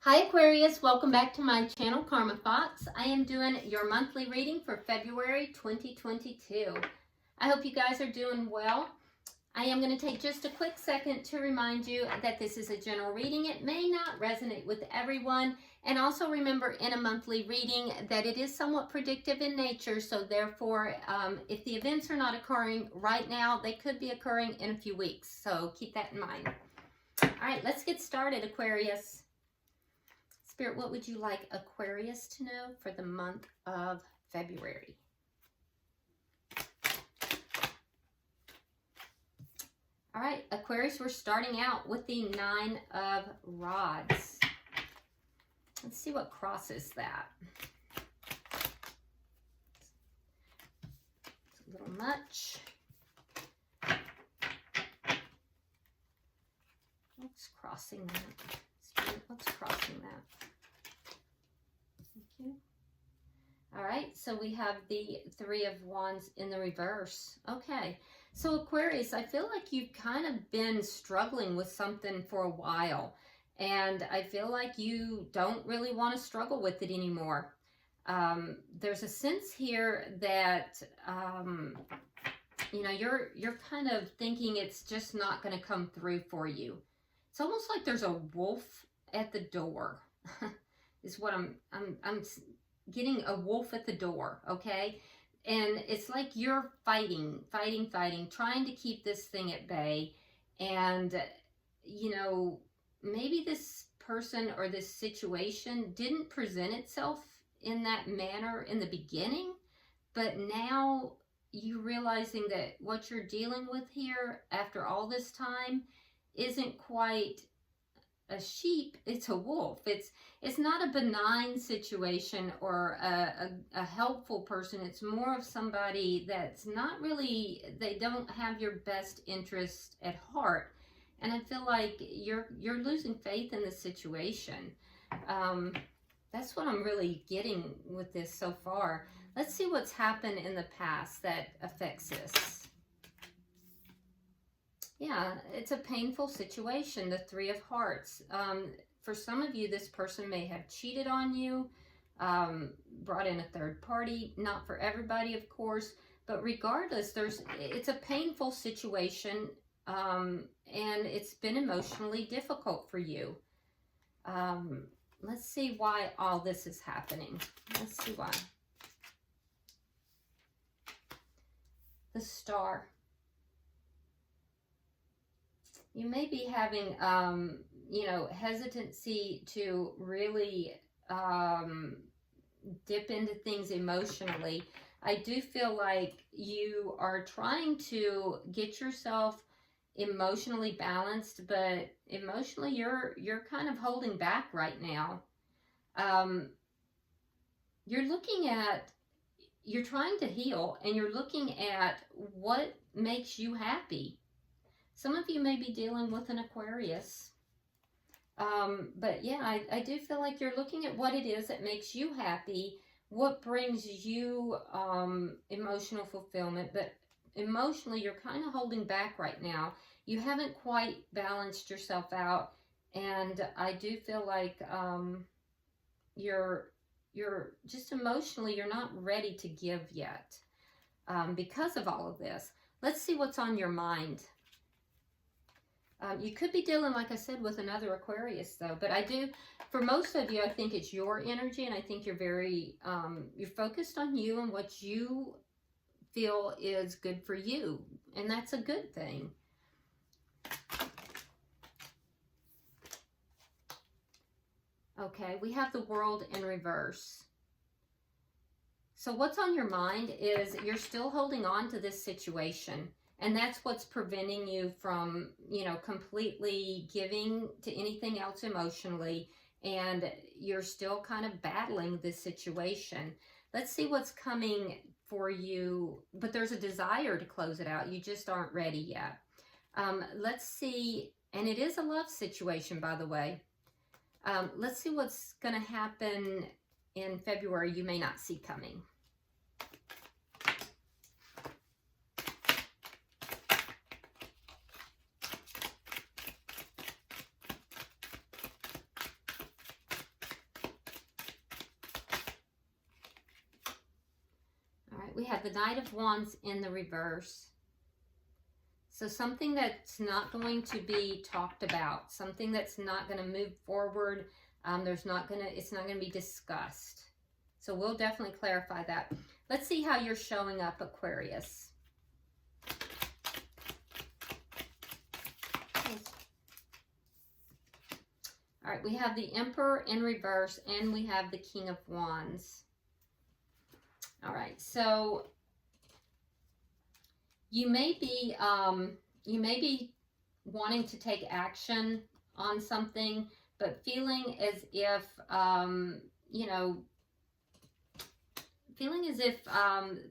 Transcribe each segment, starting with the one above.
Hi Aquarius, welcome back to my channel, Karma Fox. I am doing your monthly reading for February 2022. I hope you guys are doing well. I am going to take just a quick second to remind you that this is a general reading. It may not resonate with everyone. And also remember in a monthly reading that it is somewhat predictive in nature. So therefore, if the events are not occurring right now, they could be occurring in a few weeks. So keep that in mind. All right, let's get started, Aquarius. Spirit, what would you like Aquarius to know for the month of February? All right, Aquarius, we're starting out with the Nine of Rods. Let's see what crosses that. It's a little much. What's crossing that? Spirit, what's crossing that? Thank you. All right, so we have the Three of Wands in the reverse. Okay, so Aquarius, I feel like you've kind of been struggling with something for a while, and I feel like you don't really want to struggle with it anymore. There's a sense here that you know, you're kind of thinking it's just not going to come through for you. It's almost like there's a wolf at the door. Is what I'm getting, a wolf at the door, okay? And it's like you're fighting, trying to keep this thing at bay. And, you know, maybe this person or this situation didn't present itself in that manner in the beginning, but now you're realizing that what you're dealing with here after all this time isn't quite a sheep, it's a wolf. It's not a benign situation or a helpful person. It's more of somebody that's not really, they don't have your best interest at heart. And I feel like you're losing faith in the situation. That's what I'm really getting with this so far. Let's see what's happened in the past that affects this. Yeah, it's a painful situation, the Three of Hearts. For some of you, this person may have cheated on you, brought in a third party. Not for everybody, of course, but regardless, it's a painful situation, and it's been emotionally difficult for you. Let's see why all this is happening. Let's see why. The Star. You may be having, you know, hesitancy to really dip into things emotionally. I do feel like you are trying to get yourself emotionally balanced, but emotionally you're kind of holding back right now. You're trying to heal, and you're looking at what makes you happy. Some of you may be dealing with an Aquarius. But yeah, I do feel like you're looking at what it is that makes you happy, what brings you emotional fulfillment, but emotionally you're kind of holding back right now. You haven't quite balanced yourself out, and I do feel like you're just emotionally, you're not ready to give yet because of all of this. Let's see what's on your mind. You could be dealing, like I said, with another Aquarius, though. But I do, for most of you, I think it's your energy, and I think you're very, you're focused on you and what you feel is good for you. And that's a good thing. Okay, we have the World in reverse. So what's on your mind is you're still holding on to this situation. And that's what's preventing you from, you know, completely giving to anything else emotionally. And you're still kind of battling this situation. Let's see what's coming for you. But there's a desire to close it out. You just aren't ready yet. Let's see. And it is a love situation, by the way. Let's see what's going to happen in February you may not see coming. we have the Knight of Wands in the reverse. So something that's not going to be talked about, something that's not going to move forward, it's not going to be discussed. So we'll definitely clarify that. Let's see how you're showing up, Aquarius. All right, we have the Emperor in reverse and we have the King of Wands. All right, so you may be wanting to take action on something, but feeling as if,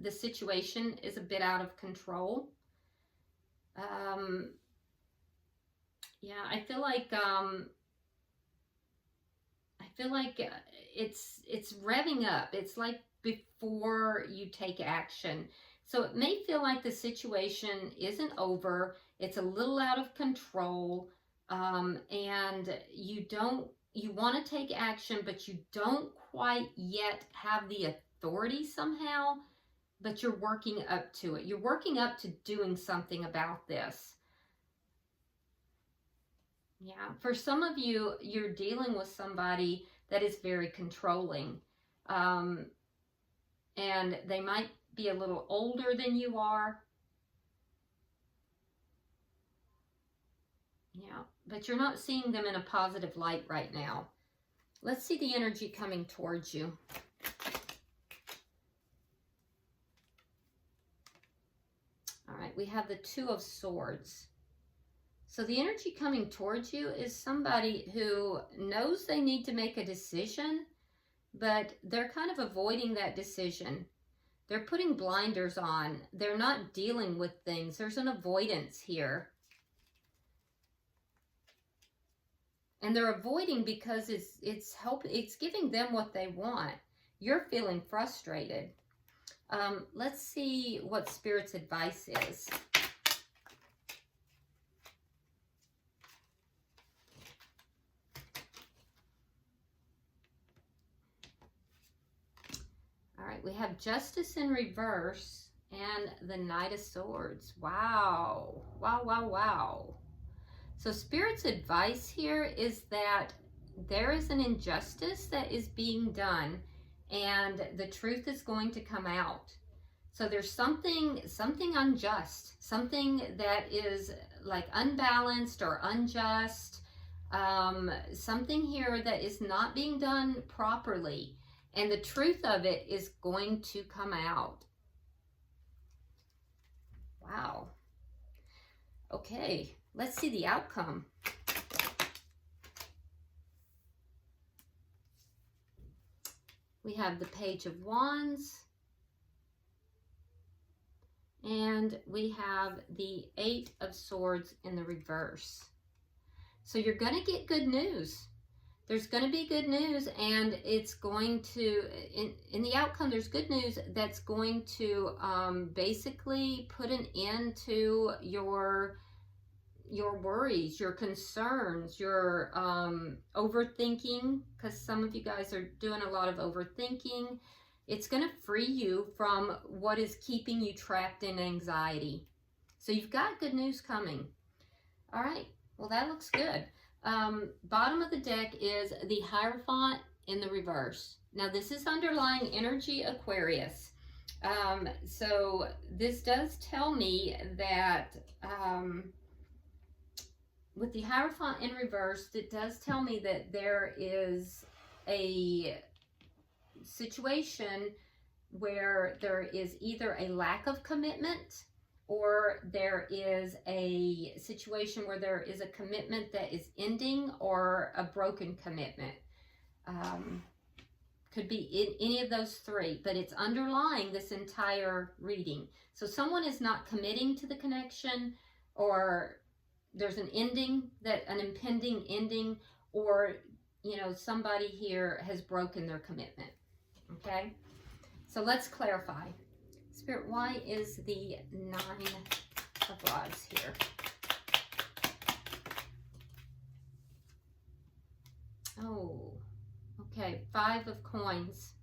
the situation is a bit out of control. Yeah, I feel like it's revving up. It's like before you take action. So it may feel like the situation isn't over. It's a little out of control, and you want to take action, but you don't quite yet have the authority somehow, but you're working up to it. You're working up to doing something about this. Yeah, for some of you, you're dealing with somebody that is very controlling, and they might be a little older than you are. Yeah, but you're not seeing them in a positive light right now. Let's see the energy coming towards you. All right, we have the Two of Swords. So the energy coming towards you is somebody who knows they need to make a decision, but they're kind of avoiding that decision. They're putting blinders on. They're not dealing with things. There's an avoidance here. And they're avoiding because it's giving them what they want. You're feeling frustrated. Let's see what Spirit's advice is. All right, we have Justice in reverse and the Knight of Swords. Wow. Wow, wow, wow. So Spirit's advice here is that there is an injustice that is being done and the truth is going to come out. So there's something unjust, something that is like unbalanced or unjust, something here that is not being done properly. And the truth of it is going to come out. Wow. Okay, let's see the outcome. We have the Page of Wands. And we have the Eight of Swords in the reverse. So you're going to get good news. There's going to be good news, and it's going to, in the outcome, there's good news that's going to basically put an end to your worries, your concerns, your overthinking, because some of you guys are doing a lot of overthinking. It's going to free you from what is keeping you trapped in anxiety. So you've got good news coming. All right, well, that looks good. Bottom of the deck is the Hierophant in the reverse. Now this is underlying energy, Aquarius. So this does tell me that with the Hierophant in reverse, it does tell me that there is a situation where there is either a lack of commitment or there is a situation where there is a commitment that is ending or a broken commitment. Could be in any of those three, but it's underlying this entire reading. So someone is not committing to the connection, or there's an ending, an impending ending, or, somebody here has broken their commitment. Okay? So let's clarify. Spirit, why is the Nine of Rods here? Oh, okay. Five of Coins.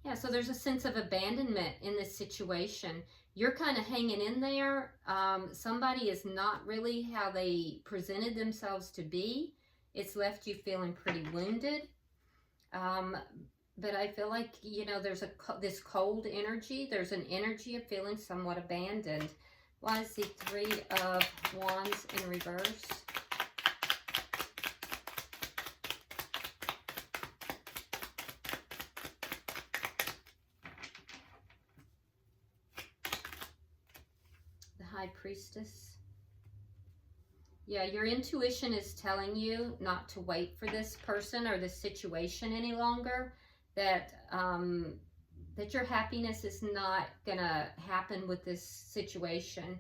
Yeah, so there's a sense of abandonment in this situation. You're kind of hanging in there. Somebody is not really how they presented themselves to be. It's left you feeling pretty wounded. But I feel like, you know, there's this cold energy. There's an energy of feeling somewhat abandoned. Why is the Three of Wands in reverse? The High Priestess. Yeah, your intuition is telling you not to wait for this person or this situation any longer. That that your happiness is not gonna happen with this situation.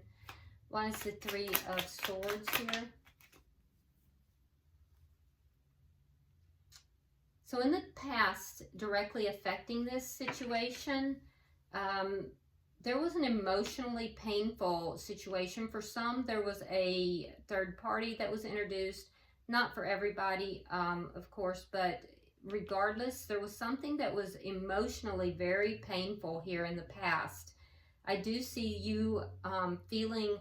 Why is the Three of Swords here? So in the past, directly affecting this situation, there was an emotionally painful situation for some. There was a third party that was introduced, not for everybody, of course, but regardless, there was something that was emotionally very painful here in the past. I do see you feeling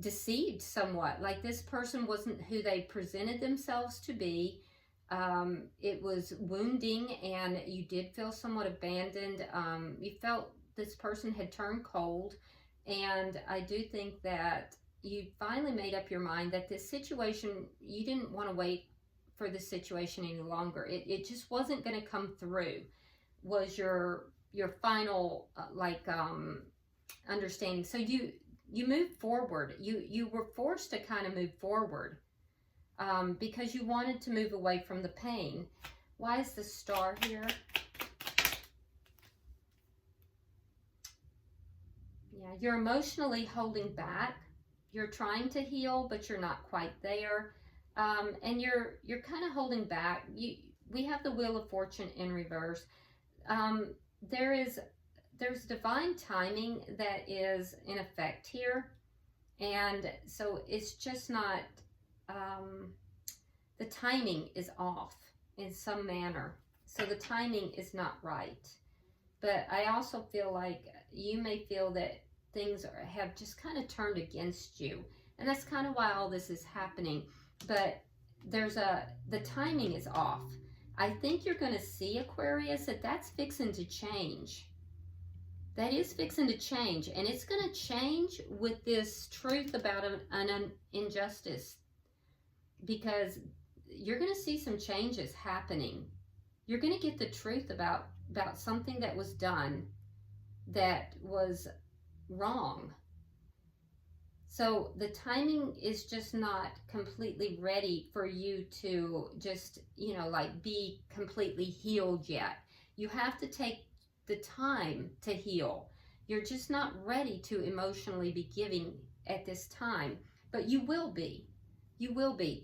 deceived somewhat, like this person wasn't who they presented themselves to be. It was wounding, and you did feel somewhat abandoned. You felt this person had turned cold, and I do think that you finally made up your mind that this situation, you didn't want to wait for this situation any longer. It just wasn't going to come through, was your final understanding. So you moved forward. You were forced to kind of move forward because you wanted to move away from the pain. Why is the Star here? Yeah, you're emotionally holding back. You're trying to heal, but you're not quite there. And you're kind of holding back. We have the Wheel of Fortune in reverse. There's divine timing that is in effect here, and so it's just not. The timing is off in some manner, so the timing is not right. But I also feel like you may feel that things have just kind of turned against you, and that's kind of why all this is happening. But the timing is off. I think you're going to see, Aquarius, that's fixing to change. That is fixing to change, and it's going to change with this truth about an injustice, because you're going to see some changes happening. You're going to get the truth about something that was done that was wrong. So the timing is just not completely ready for you to just, like be completely healed yet. You have to take the time to heal. You're just not ready to emotionally be giving at this time, but you will be. You will be.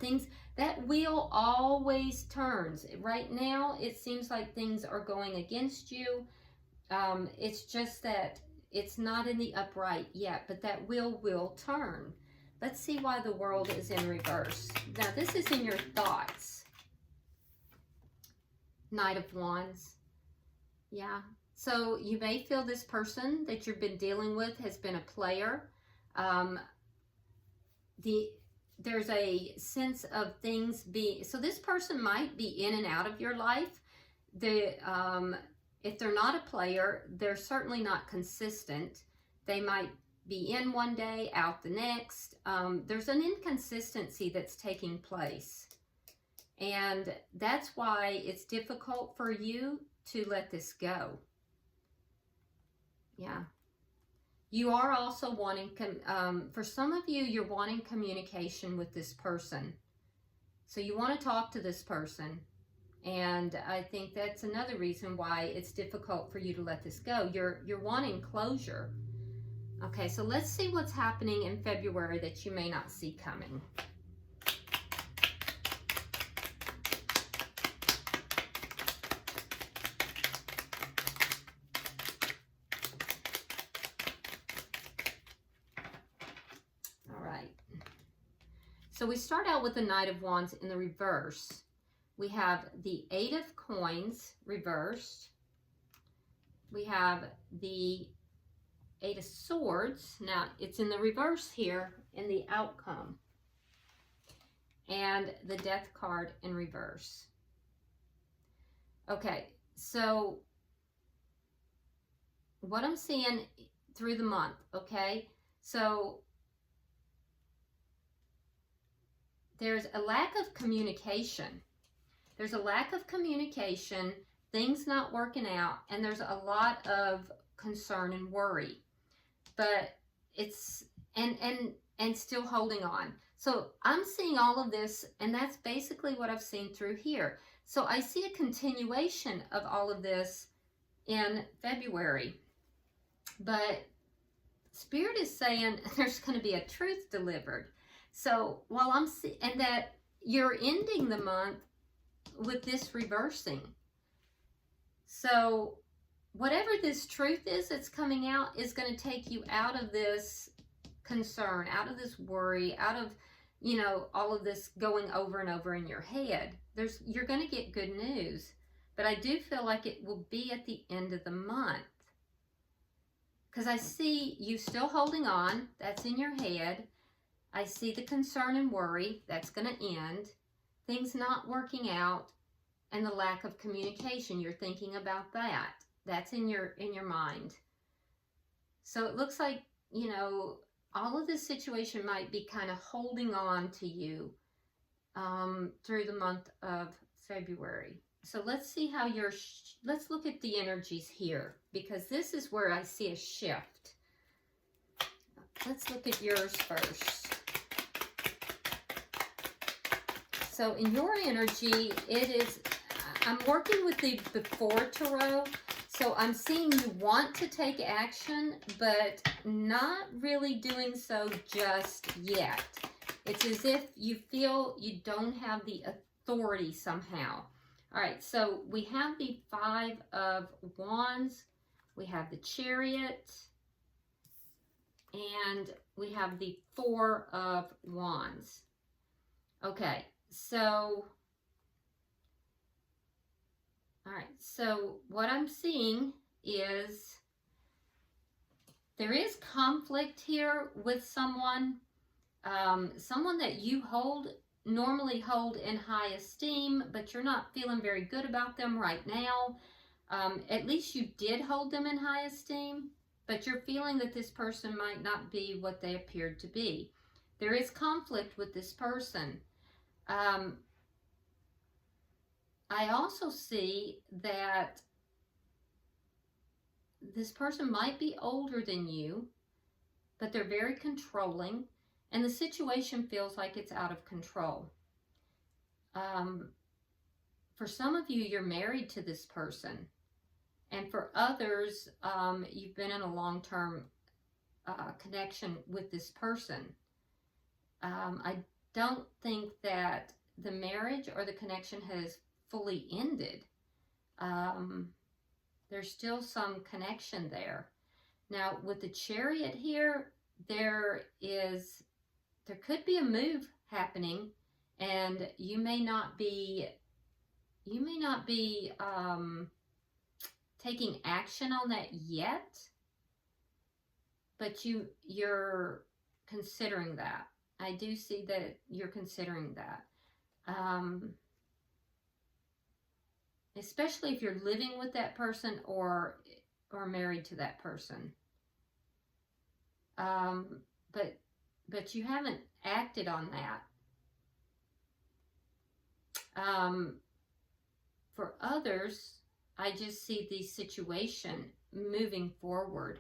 That wheel always turns. Right now, it seems like things are going against you. It's just that it's not in the upright yet, but that wheel will turn. Let's see why the World is in reverse. Now, this is in your thoughts. Knight of Wands. Yeah. So you may feel this person that you've been dealing with has been a player. There's a sense of things being... So this person might be in and out of your life. If they're not a player, they're certainly not consistent. They might be in one day, out the next. There's an inconsistency that's taking place. And that's why it's difficult for you to let this go. Yeah. You are also wanting, for some of you, you're wanting communication with this person. So you want to talk to this person. And I think that's another reason why it's difficult for you to let this go. You're wanting closure. Okay, so let's see what's happening in February that you may not see coming. All right. So we start out with the Knight of Wands in the reverse. We have the Eight of Coins reversed, we have the Eight of Swords. Now, it's in the reverse here in the outcome. And the Death card in reverse. Okay, so what I'm seeing through the month, okay? So there's a lack of communication. There's a lack of communication, things not working out, and there's a lot of concern and worry. But it's, and still holding on. So I'm seeing all of this, and that's basically what I've seen through here. So I see a continuation of all of this in February. But Spirit is saying there's going to be a truth delivered. So while I'm seeing, and that you're ending the month with this reversing. So whatever this truth is that's coming out is going to take you out of this concern, out of this worry, out of, you know, all of this going over and over in your head. You're going to get good news, but I do feel like it will be at the end of the month. Because I see you still holding on, that's in your head. I see the concern and worry, that's going to end. Things not working out, and the lack of communication, you're thinking about that. That's in your mind. So it looks like, you know, all of this situation might be kind of holding on to you through the month of February. So let's see how let's look at the energies here, because this is where I see a shift. Let's look at yours first. So in your energy, it is, I'm working with the Before Tarot. So I'm seeing you want to take action, but not really doing so just yet. It's as if you feel you don't have the authority somehow. All right, so we have the Five of Wands, we have the Chariot, and we have the Four of Wands. Okay, so, all right, so what I'm seeing is there is conflict here with someone, someone that you normally hold in high esteem, but you're not feeling very good about them right now. At least you did hold them in high esteem, but you're feeling that this person might not be what they appeared to be. There is conflict with this person. I also see that this person might be older than you, but they're very controlling, and the situation feels like it's out of control. For some of you, you're married to this person, and for others, you've been in a long-term connection with this person. I don't think that the marriage or the connection has fully ended. There's still some connection there. Now, with the Chariot here, there could be a move happening, and you may not be taking action on that yet, but you're considering that. I do see that you're considering that. Especially if you're living with that person or married to that person. But you haven't acted on that. For others, I just see the situation moving forward.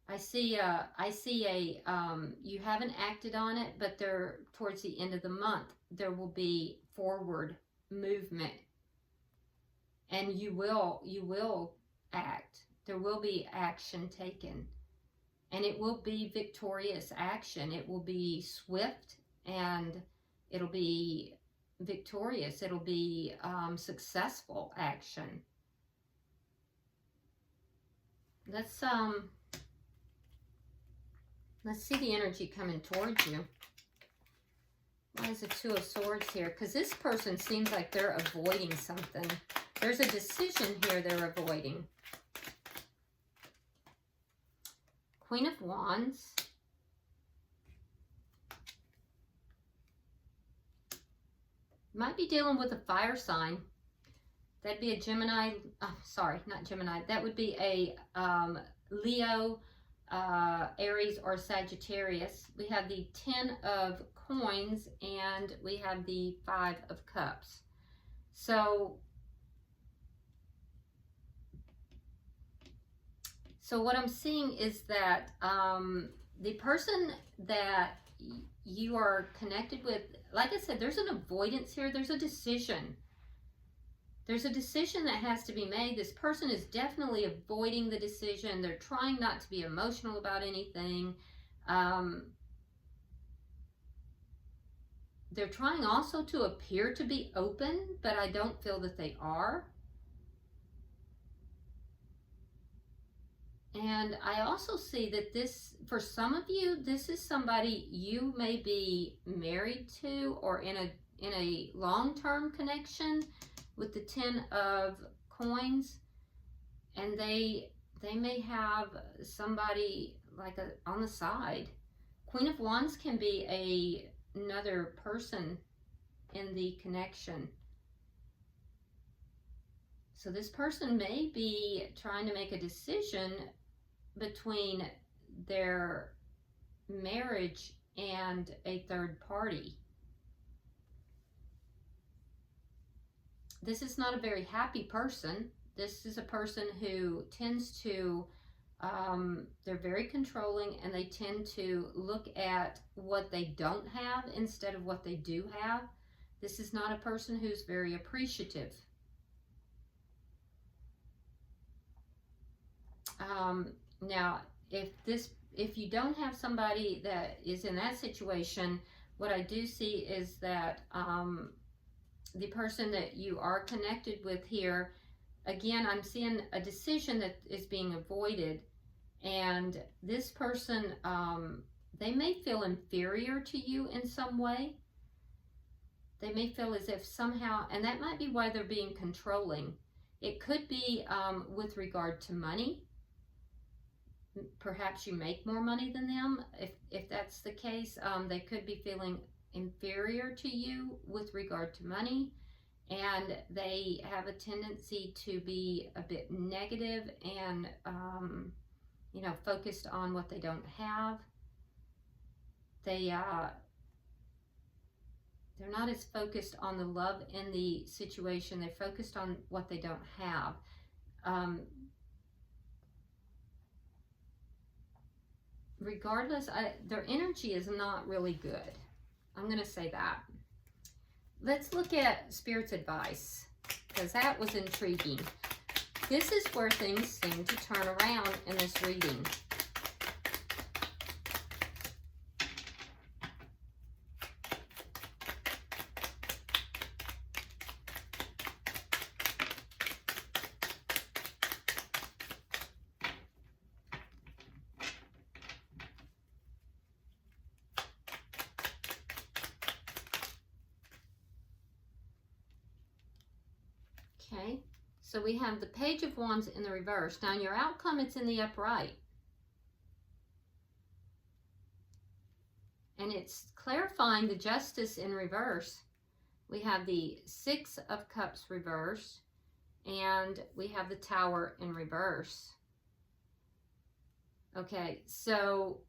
I see you haven't acted on it, but towards the end of the month, there will be forward movement. And you will act. There will be action taken. And it will be victorious action. It will be swift, and it'll be victorious. It'll be successful action. Let's see the energy coming towards you. Why is the Two of Swords here? Because this person seems like they're avoiding something. There's a decision here they're avoiding. Queen of Wands. Might be dealing with a fire sign. That'd be a Gemini. Sorry, not Gemini. That would be a Leo, Aries, or Sagittarius. We have the 10 of coins and we have the 5 of cups. So what I'm seeing is that the person that you are connected with, like I said, there's an avoidance here. There's a decision. There's a decision that has to be made. This person is definitely avoiding the decision. They're trying not to be emotional about anything. They're trying also to appear to be open, but I don't feel that they are. And I also see that this, for some of you, this is somebody you may be married to or in a long-term connection with the 10 of coins, and they may have somebody like on the side. Queen of Wands can be another person in the connection. So this person may be trying to make a decision between their marriage and a third party. This is not a very happy person. This is a person who tends to, they're very controlling, and they tend to look at what they don't have instead of what they do have. This is not a person who's very appreciative. Now, if you don't have somebody that is in that situation, what I do see is that the person that you are connected with here, again, I'm seeing a decision that is being avoided, and this person, they may feel inferior to you in some way. They may feel as if somehow, and that might be why they're being controlling. It could be with regard to money. Perhaps you make more money than them. If that's the case, they could be feeling inferior to you with regard to money, and they have a tendency to be a bit negative and focused on what they don't have. They're not as focused on the love in the situation. They're focused on what they don't have. Regardless, their energy is not really good. I'm going to say that. Let's look at Spirit's advice, because that was intriguing. This is where things seem to turn around in this reading. Okay, so we have the Page of Wands in the reverse. Now in your outcome, it's in the upright. And it's clarifying the Justice in reverse. We have the 6 of Cups reversed, and we have the Tower in reverse. Okay, so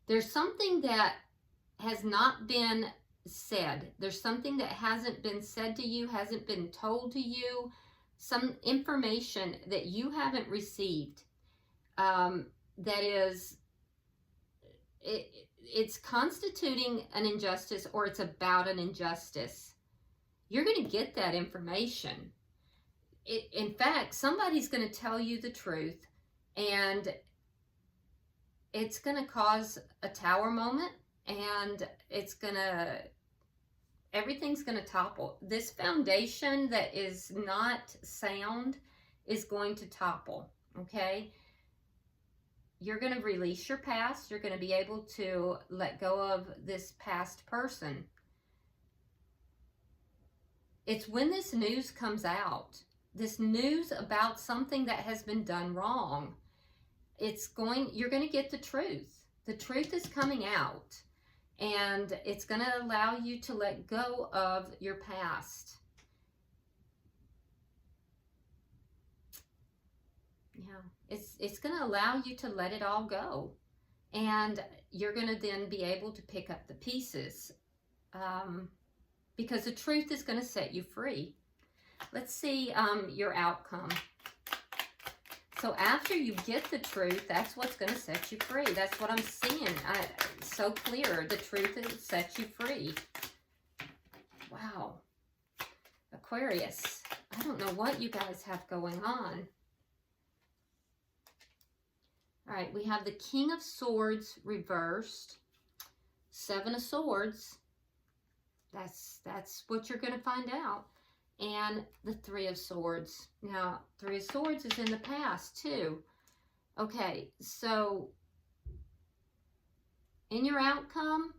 there's something that has not been said. There's something that hasn't been said to you, hasn't been told to you, some information that you haven't received, that is, it's constituting an injustice, or it's about an injustice. You're going to get that information. In fact, somebody's going to tell you the truth, and it's going to cause a tower moment, and everything's going to topple. This foundation that is not sound is going to topple, okay? You're going to release your past. You're going to be able to let go of this past person. It's when this news comes out, this news about something that has been done wrong, you're going to get the truth. The truth is coming out, and it's going to allow you to let go of your past. Yeah, it's going to allow you to let it all go, and you're going to then be able to pick up the pieces, because the truth is going to set you free. Let's see your outcome. So after you get the truth, that's what's going to set you free. That's what I'm seeing. So clear. The truth will set you free. Wow. Aquarius, I don't know what you guys have going on. All right, we have the King of Swords reversed. 7 of Swords. That's what you're going to find out. And the 3 of Swords. Now, 3 of Swords is in the past too. Okay, so in your outcome,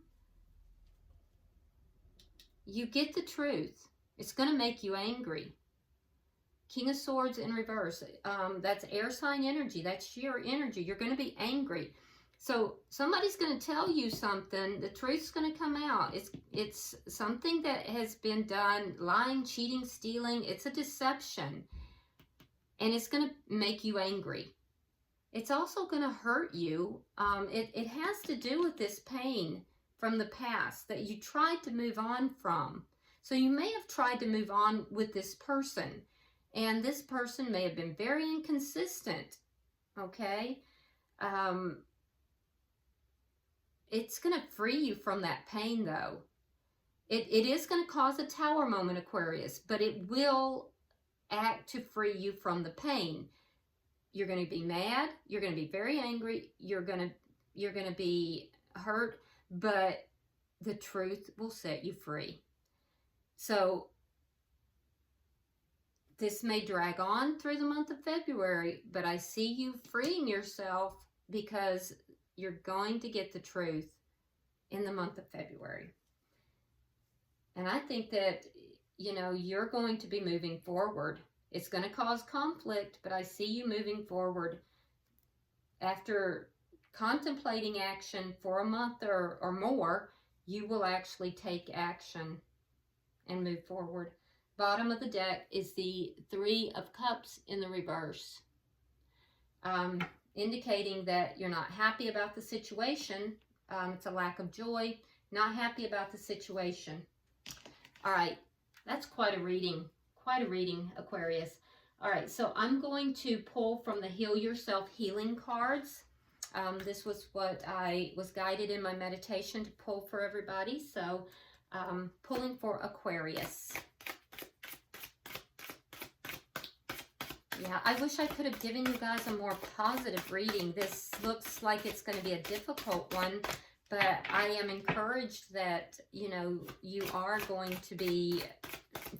you get the truth. It's going to make you angry. King of Swords in reverse. That's air sign energy. That's your energy. You're going to be angry. So somebody's going to tell you something. The truth's going to come out. It's something that has been done. Lying, cheating, stealing. It's a deception. And it's going to make you angry. It's also going to hurt you. It has to do with this pain from the past that you tried to move on from. So you may have tried to move on with this person. And this person may have been very inconsistent. Okay? It's going to free you from that pain, though. It is going to cause a tower moment, Aquarius, but it will act to free you from the pain. You're going to be mad. You're going to be very angry. You're going to be hurt, but the truth will set you free. So this may drag on through the month of February, but I see you freeing yourself because you're going to get the truth in the month of February. And I think that, you know, you're going to be moving forward. It's going to cause conflict, but I see you moving forward. After contemplating action for a month or more, you will actually take action and move forward. Bottom of the deck is the 3 of Cups in the reverse. Indicating that you're not happy about the situation. It's a lack of joy. Not happy about the situation. All right, that's quite a reading. Quite a reading, Aquarius. All right, so I'm going to pull from the Heal Yourself Healing cards. This was what I was guided in my meditation to pull for everybody. So pulling for Aquarius. Yeah, I wish I could have given you guys a more positive reading. This looks like it's going to be a difficult one, but I am encouraged that, you know, you are going to be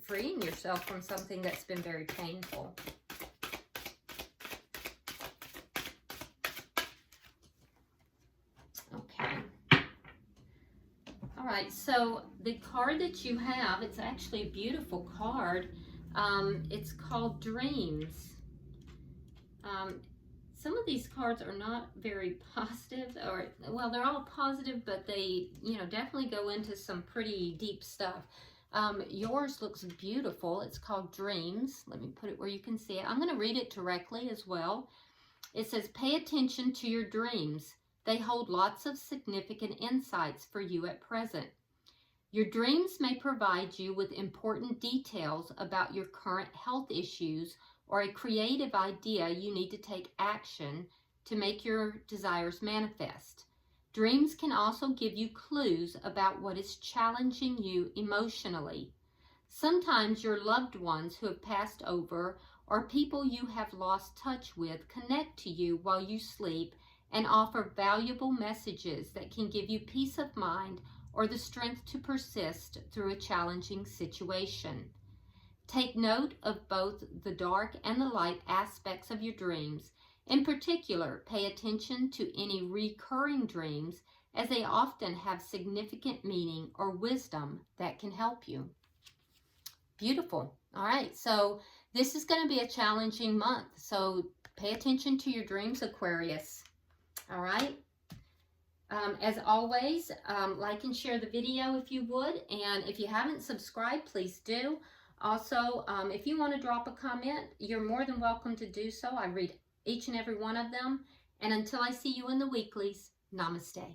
freeing yourself from something that's been very painful. Okay. All right, so the card that you have, it's actually a beautiful card. It's called Dreams. Some of these cards are not very positive, or, well, they're all positive, but they, you know, definitely go into some pretty deep stuff. Yours looks beautiful. It's called Dreams. Let me put it where you can see it. I'm going to read it directly as well. It says, pay attention to your dreams. They hold lots of significant insights for you at present. Your dreams may provide you with important details about your current health issues or a creative idea you need to take action to make your desires manifest. Dreams can also give you clues about what is challenging you emotionally. Sometimes your loved ones who have passed over or people you have lost touch with connect to you while you sleep and offer valuable messages that can give you peace of mind or the strength to persist through a challenging situation. Take note of both the dark and the light aspects of your dreams. In particular, pay attention to any recurring dreams, as they often have significant meaning or wisdom that can help you. Beautiful. All right, so this is going to be a challenging month. So pay attention to your dreams, Aquarius. All right. As always, like and share the video if you would. And if you haven't subscribed, please do. Also, if you want to drop a comment, you're more than welcome to do so. I read each and every one of them. And until I see you in the weeklies, namaste.